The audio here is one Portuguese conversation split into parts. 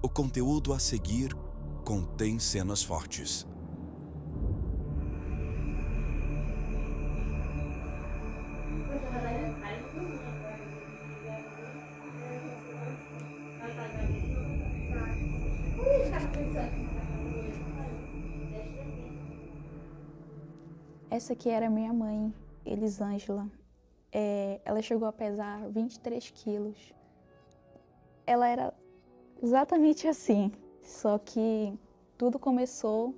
O conteúdo a seguir contém cenas fortes. Essa aqui era minha mãe, Elisângela. Ela chegou a pesar 23 quilos. Ela era exatamente assim, só que tudo começou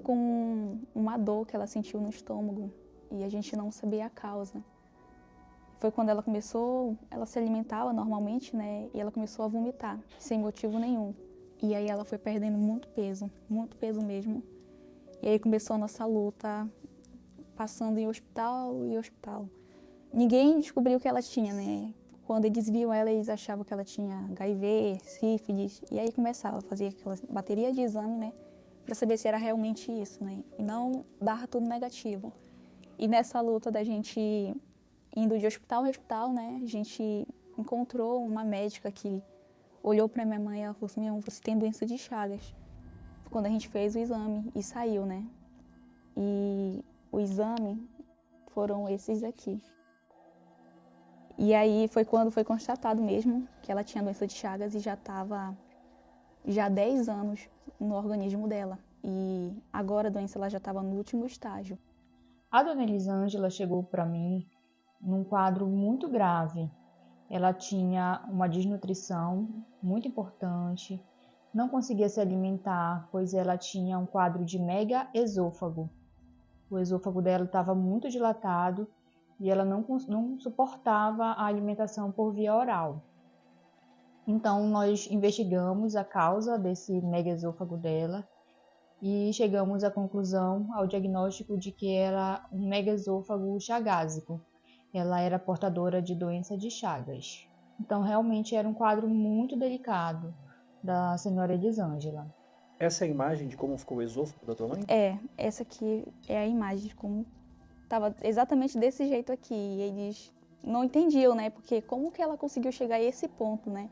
com uma dor que ela sentiu no estômago e a gente não sabia a causa. Foi quando ela se alimentava normalmente, né? E ela começou a vomitar, sem motivo nenhum. E aí ela foi perdendo muito peso mesmo. E aí começou a nossa luta, passando em hospital e hospital. Ninguém descobriu o que ela tinha, né? Quando eles viam ela, eles achavam que ela tinha HIV, sífilis, e aí começava a fazer aquela bateria de exame, né? Pra saber se era realmente isso, né? E não dava tudo negativo. E nessa luta da gente indo de hospital em hospital, né? A gente encontrou uma médica que olhou pra minha mãe e ela falou assim: você tem doença de Chagas. Quando a gente fez o exame e saiu, né? E o exame foram esses aqui. E aí foi quando foi constatado mesmo que ela tinha doença de Chagas e já estava há 10 anos no organismo dela. E agora a doença ela já estava no último estágio. A dona Elisângela chegou para mim num quadro muito grave. Ela tinha uma desnutrição muito importante, não conseguia se alimentar, pois ela tinha um quadro de mega esôfago. O esôfago dela estava muito dilatado e ela não suportava a alimentação por via oral. Então, nós investigamos a causa desse megaesôfago dela e chegamos à conclusão, ao diagnóstico de que era um megaesôfago chagásico. Ela era portadora de doença de Chagas. Então, realmente era um quadro muito delicado da senhora Elisângela. Essa é a imagem de como ficou o esôfago da tua mãe? Essa aqui é a imagem de como estava exatamente desse jeito aqui. E eles não entendiam, né? Porque como que ela conseguiu chegar a esse ponto, né?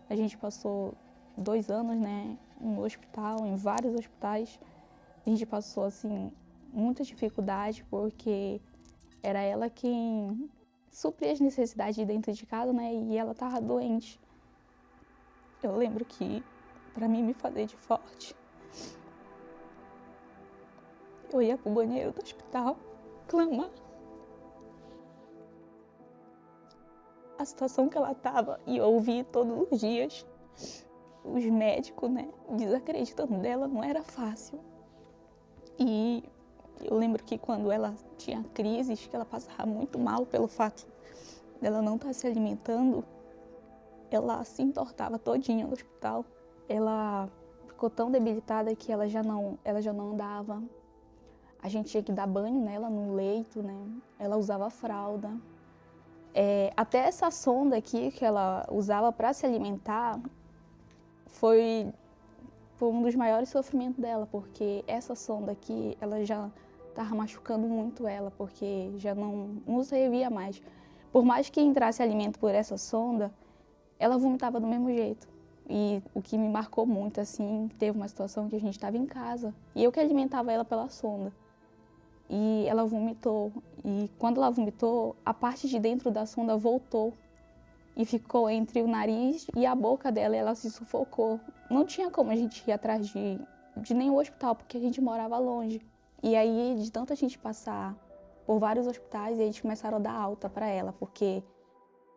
A gente passou 2 anos, né, no hospital, em vários hospitais. A gente passou, assim, muita dificuldade, porque era ela quem supria as necessidades de dentro de casa, né, e ela estava doente. Eu lembro que, para mim me fazer de forte, eu ia pro banheiro do hospital clamar a situação que ela estava e eu ouvia todos os dias os médicos, né, desacreditando dela, não era fácil. E eu lembro que quando ela tinha crises, que ela passava muito mal pelo fato dela não estar se alimentando, ela se entortava todinha no hospital. Ela ficou tão debilitada que ela já não andava. A gente tinha que dar banho nela no leito, né? Ela usava fralda. Até essa sonda aqui que ela usava para se alimentar foi um dos maiores sofrimentos dela, porque essa sonda aqui, ela já estava machucando muito ela, porque já não servia mais. Por mais que entrasse alimento por essa sonda, ela vomitava do mesmo jeito. E o que me marcou muito, assim, teve uma situação que a gente estava em casa, e eu que alimentava ela pela sonda. E ela vomitou, e quando ela vomitou, a parte de dentro da sonda voltou e ficou entre o nariz e a boca dela, e ela se sufocou. Não tinha como a gente ir atrás de nenhum hospital, porque a gente morava longe. E aí, de tanta gente passar por vários hospitais, eles começaram a dar alta para ela, porque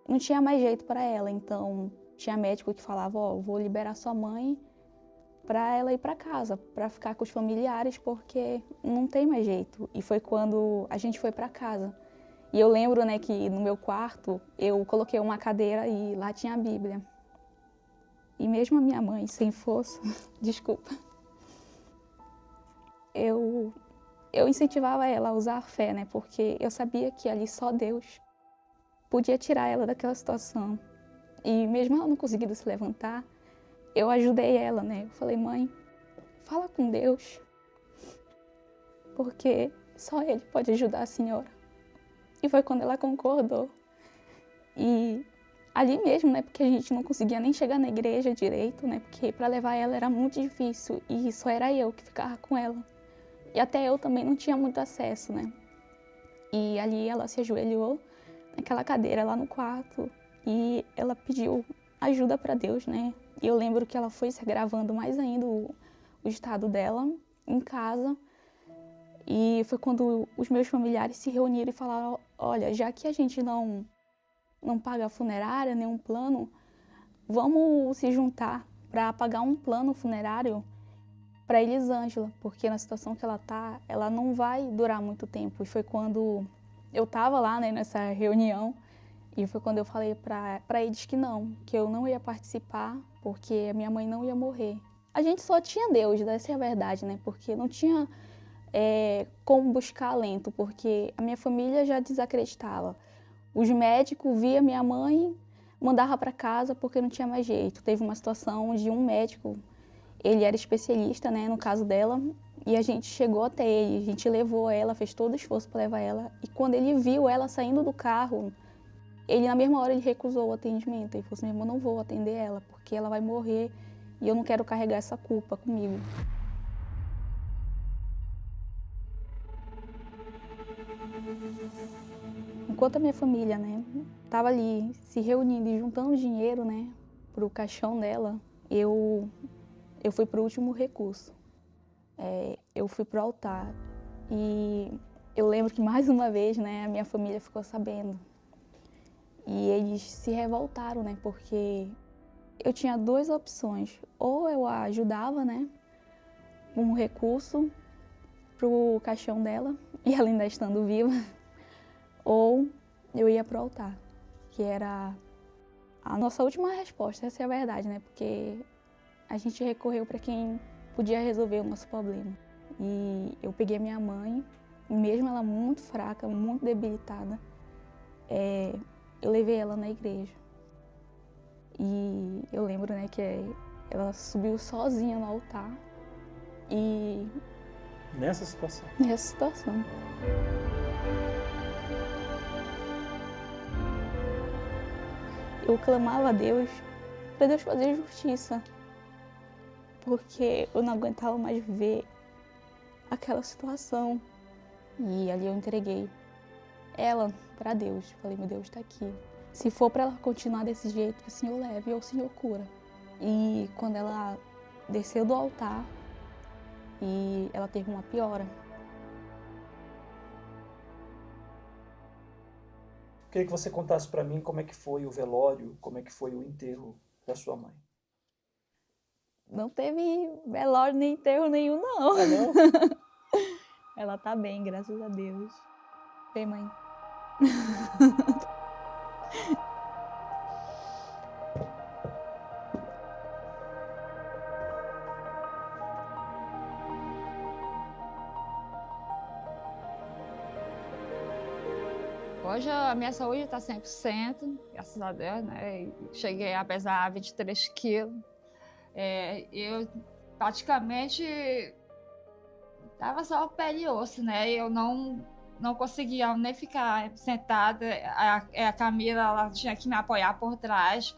não tinha mais jeito para ela. Então, tinha médico que falava: ó, vou liberar sua mãe para ela ir para casa, para ficar com os familiares, porque não tem mais jeito. E foi quando a gente foi para casa. E eu lembro, né, que no meu quarto eu coloquei uma cadeira e lá tinha a Bíblia. E mesmo a minha mãe sem força, desculpa, eu incentivava ela a usar a fé, né, porque eu sabia que ali só Deus podia tirar ela daquela situação. E mesmo ela não conseguindo se levantar, eu ajudei ela, né. Eu falei: mãe, fala com Deus, porque só Ele pode ajudar a senhora. E foi quando ela concordou. E ali mesmo, né, porque a gente não conseguia nem chegar na igreja direito, né, porque para levar ela era muito difícil e só era eu que ficava com ela. E até eu também não tinha muito acesso, né. E ali ela se ajoelhou naquela cadeira lá no quarto e ela pediu ajuda para Deus, né. E eu lembro que ela foi se agravando mais ainda o estado dela em casa. E foi quando os meus familiares se reuniram e falaram: olha, já que a gente não paga a funerária, nenhum plano, vamos se juntar para pagar um plano funerário para Elisângela, porque na situação que ela tá, ela não vai durar muito tempo. E foi quando eu estava lá, né, nessa reunião, e foi quando eu falei para eles que eu não ia participar, porque a minha mãe não ia morrer. A gente só tinha Deus, essa é a verdade, né, porque não tinha como buscar alento, porque a minha família já desacreditava. Os médicos via minha mãe, mandava para casa porque não tinha mais jeito. Teve uma situação de um médico, ele era especialista, né, no caso dela, e a gente chegou até ele, a gente levou ela, fez todo o esforço para levar ela, e quando ele viu ela saindo do carro, ele na mesma hora ele recusou o atendimento. Ele falou assim: irmão, não vou atender ela, porque ela vai morrer e eu não quero carregar essa culpa comigo. Enquanto a minha família, né, tava ali se reunindo e juntando dinheiro, né, pro caixão dela, eu fui pro último recurso. Eu fui pro altar e eu lembro que mais uma vez, né, a minha família ficou sabendo. E eles se revoltaram, né, porque eu tinha duas opções. Ou eu a ajudava, né, um recurso pro caixão dela, e ela ainda estando viva, ou eu ia pro altar, que era a nossa última resposta, essa é a verdade, né? Porque a gente recorreu para quem podia resolver o nosso problema. E eu peguei minha mãe, mesmo ela muito fraca, muito debilitada, eu levei ela na igreja. E eu lembro, né, que ela subiu sozinha no altar e... Nessa situação? Nessa situação. Eu clamava a Deus para Deus fazer justiça, porque eu não aguentava mais ver aquela situação. E ali eu entreguei ela para Deus. Falei: meu Deus, está aqui. Se for para ela continuar desse jeito, que o Senhor leve ou o Senhor cura. E quando ela desceu do altar, e ela teve uma piora. Queria que você contasse para mim como é que foi o velório, como é que foi o enterro da sua mãe. Não teve velório nem enterro nenhum, não. Ah, não? Ela tá bem, graças a Deus. Bem, mãe. Hoje a minha saúde está 100%, graças a Deus, né? Cheguei a pesar 23 quilos. Eu praticamente estava só pele e osso, né? Eu não conseguia nem ficar sentada. A Camila, ela tinha que me apoiar por trás.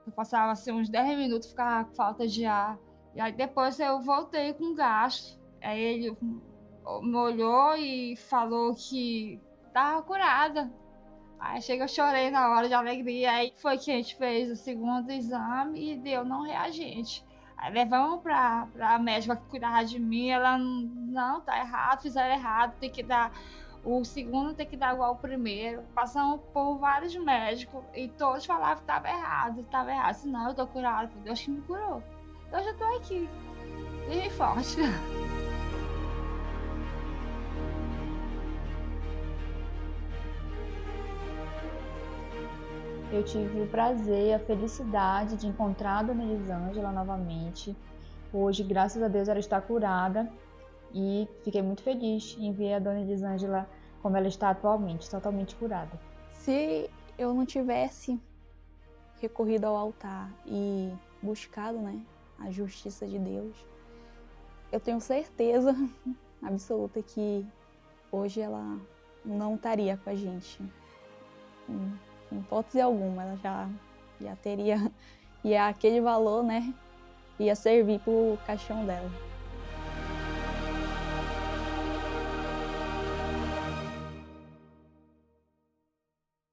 Eu passava assim, uns 10 minutos, ficava com falta de ar. E aí depois eu voltei com gasto. Aí ele me olhou e falou que estava curada. Aí chega, eu chorei na hora de alegria. Aí foi que a gente fez o segundo exame e deu não reagente. Aí levamos pra médica que cuidava de mim. Ela: não, tá errado, fizeram errado, tem que dar. O segundo tem que dar igual ao primeiro. Passamos por vários médicos e todos falavam que estava errado, estava errado. Disse: não, eu tô curada, foi Deus que me curou. Então eu já tô aqui, firme e forte. Eu tive o prazer e a felicidade de encontrar a dona Elisângela novamente. Hoje, graças a Deus, ela está curada e fiquei muito feliz em ver a dona Elisângela como ela está atualmente, totalmente curada. Se eu não tivesse recorrido ao altar e buscado, né, a justiça de Deus, eu tenho certeza absoluta que hoje ela não estaria com a gente. Em hipótese alguma, ela já Já teria, e aquele valor, né, ia servir pro caixão dela.